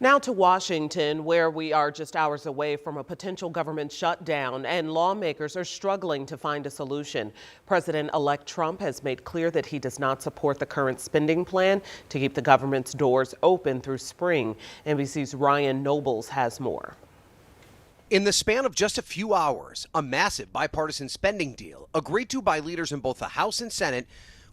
Now to Washington, where we are just hours away from a potential government shutdown, and lawmakers are struggling to find a solution. President-elect Trump has made clear that he does not support the current spending plan to keep the government's doors open through spring. NBC's Ryan Nobles has more. In the span of just a few hours, a massive bipartisan spending deal agreed to by leaders in both the House and Senate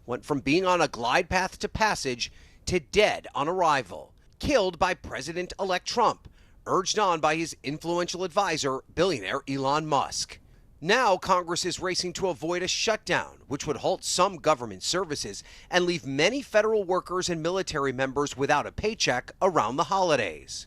went from being on a glide path to passage to dead on arrival. Killed by President-elect Trump, urged on by his influential advisor, billionaire Elon Musk. Now Congress is racing to avoid a shutdown, which would halt some government services and leave many federal workers and military members without a paycheck around the holidays.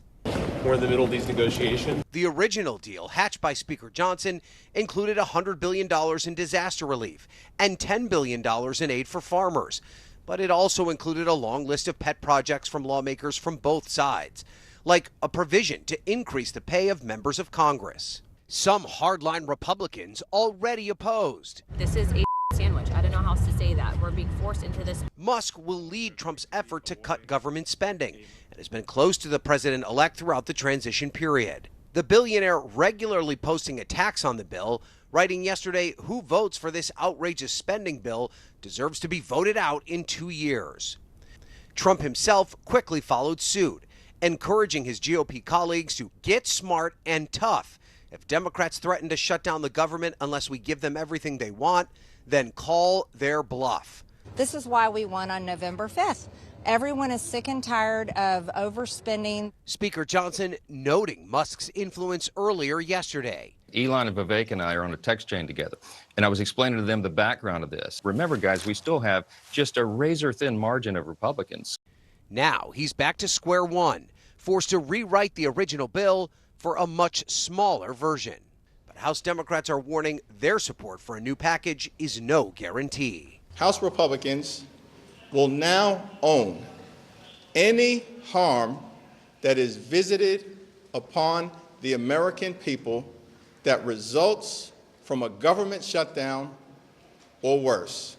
We're in the middle of these negotiations. The original deal, hatched by Speaker Johnson, included $100 billion in disaster relief and $10 billion in aid for farmers. But it also included a long list of pet projects from lawmakers from both sides, like a provision to increase the pay of members of Congress. Some hardline Republicans already opposed. This is a sandwich. I don't know how else to say that. We're being forced into this. Musk will lead Trump's effort to cut government spending and has been close to the president-elect throughout the transition period. The billionaire regularly posting attacks on the bill, writing yesterday, "Who votes for this outrageous spending bill deserves to be voted out in 2 years." Trump himself quickly followed suit, encouraging his GOP colleagues to get smart and tough. If Democrats threaten to shut down the government unless we give them everything they want, then call their bluff. This is why we won on November 5th. Everyone is sick and tired of overspending. Speaker Johnson noting Musk's influence earlier yesterday. Elon and Vivek and I are on a text chain together, and I was explaining to them the background of this. Remember, guys, we still have just a razor-thin margin of Republicans. Now he's back to square one, forced to rewrite the original bill for a much smaller version. But House Democrats are warning their support for a new package is no guarantee. House Republicans will now own any harm that is visited upon the American people that results from a government shutdown or worse.